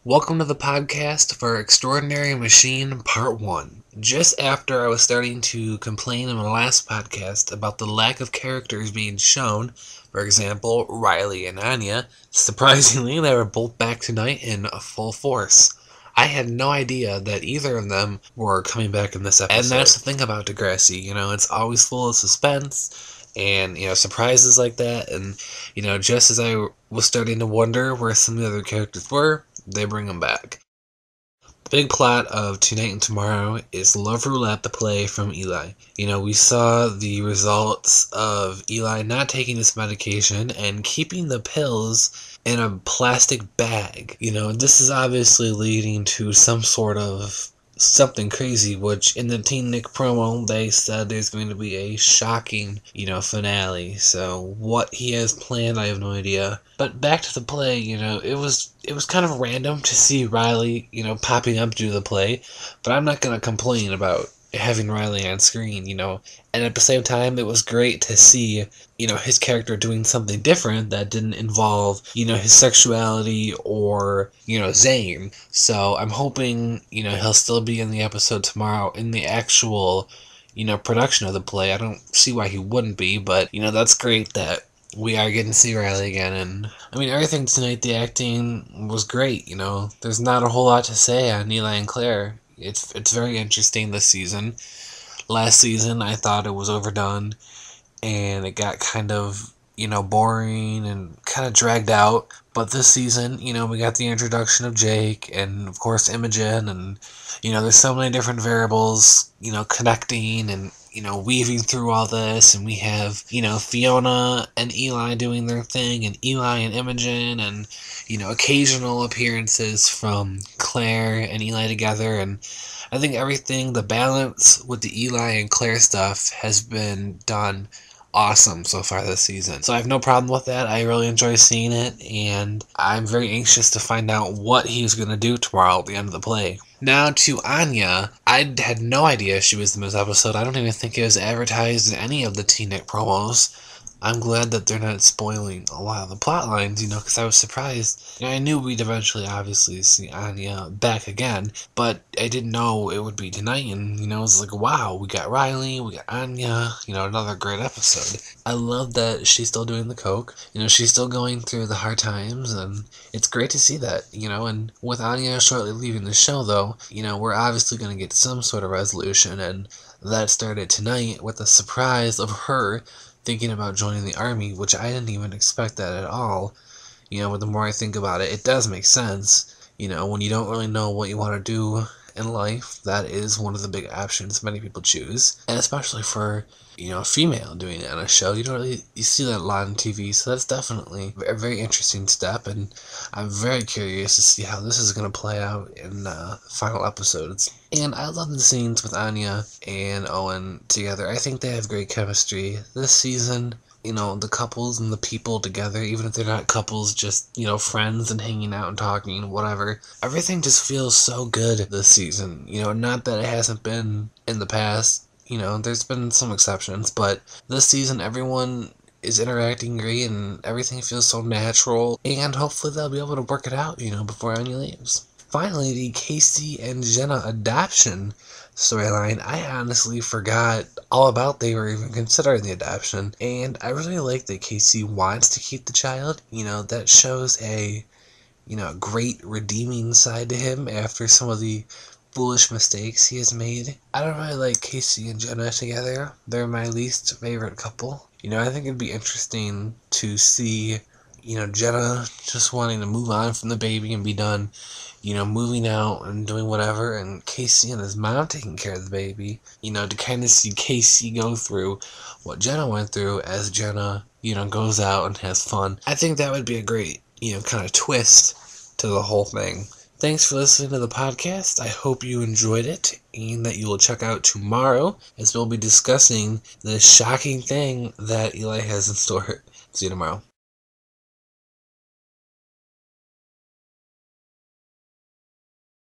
Welcome to the podcast for Extraordinary Machine Part 1. Just after I was starting to complain in my last podcast about the lack of characters being shown, for example, Riley and Anya, surprisingly they were both back tonight in full force. I had no idea that either of them were coming back in this episode. And that's the thing about Degrassi, it's always full of suspense and, surprises like that. And, just as I was starting to wonder where some of the other characters were, they bring them back. The big plot of Tonight and Tomorrow is Love Roulette, the play from Eli. We saw the results of Eli not taking his medication and keeping the pills in a plastic bag. This is obviously leading to some sort of something crazy, which in the Teen Nick promo, they said there's going to be a shocking, finale. So what he has planned, I have no idea. But back to the play, it was kind of random to see Riley, popping up to the play, but I'm not going to complain about having Riley on screen, and at the same time, it was great to see, his character doing something different that didn't involve, his sexuality or, Zane. So I'm hoping, he'll still be in the episode tomorrow in the actual, production of the play. I don't see why he wouldn't be, but, that's great that we are getting to see Riley again. And everything tonight, the acting was great. There's not a whole lot to say on Eli and Claire. It's very interesting this season. Last season, I thought it was overdone, and it got kind of, boring and kind of dragged out. But this season, we got the introduction of Jake and, of course, Imogen, and, there's so many different variables, connecting and, weaving through all this, and we have, Fiona and Eli doing their thing, and Eli and Imogen, and, occasional appearances from Claire and Eli together, and I think everything, the balance with the Eli and Claire stuff has been done awesome so far this season. So I have no problem with that. I really enjoy seeing it, and I'm very anxious to find out what he's going to do tomorrow at the end of the play. Now to Anya. I had no idea she was in this episode. I don't even think it was advertised in any of the Teen Nick promos. I'm glad that they're not spoiling a lot of the plot lines, because I was surprised. I knew we'd eventually obviously see Anya back again, but I didn't know it would be tonight, and, it was like, wow, we got Riley, we got Anya, another great episode. I love that she's still doing the coke, she's still going through the hard times, and it's great to see that, and with Anya shortly leaving the show, though, we're obviously going to get some sort of resolution, and that started tonight with a surprise of her thinking about joining the army, which I didn't even expect that at all. But the more I think about it, it does make sense. When you don't really know what you want to do in life, that is one of the big options many people choose. And especially for, a female doing it on a show, you see that a lot on TV, so that's definitely a very interesting step, and I'm very curious to see how this is going to play out in final episodes. And I love the scenes with Anya and Owen together. I think they have great chemistry this season. The couples and the people together, even if they're not couples, just, friends and hanging out and talking, whatever. Everything just feels so good this season. Not that it hasn't been in the past. There's been some exceptions, but this season everyone is interacting great and everything feels so natural, and hopefully they'll be able to work it out, before Anya leaves. Finally, the Casey and Jenna adoption storyline, I honestly forgot all about they were even considering the adoption, and I really like that Casey wants to keep the child. That shows a, great redeeming side to him after some of the foolish mistakes he has made. I don't really like Casey and Jenna together. They're my least favorite couple. I think it'd be interesting to see, Jenna just wanting to move on from the baby and be done, moving out and doing whatever, and Casey and his mom taking care of the baby, to kind of see Casey go through what Jenna went through as Jenna, goes out and has fun. I think that would be a great, kind of twist to the whole thing. Thanks for listening to the podcast. I hope you enjoyed it and that you will check out tomorrow, as we'll be discussing the shocking thing that Eli has in store. See you tomorrow.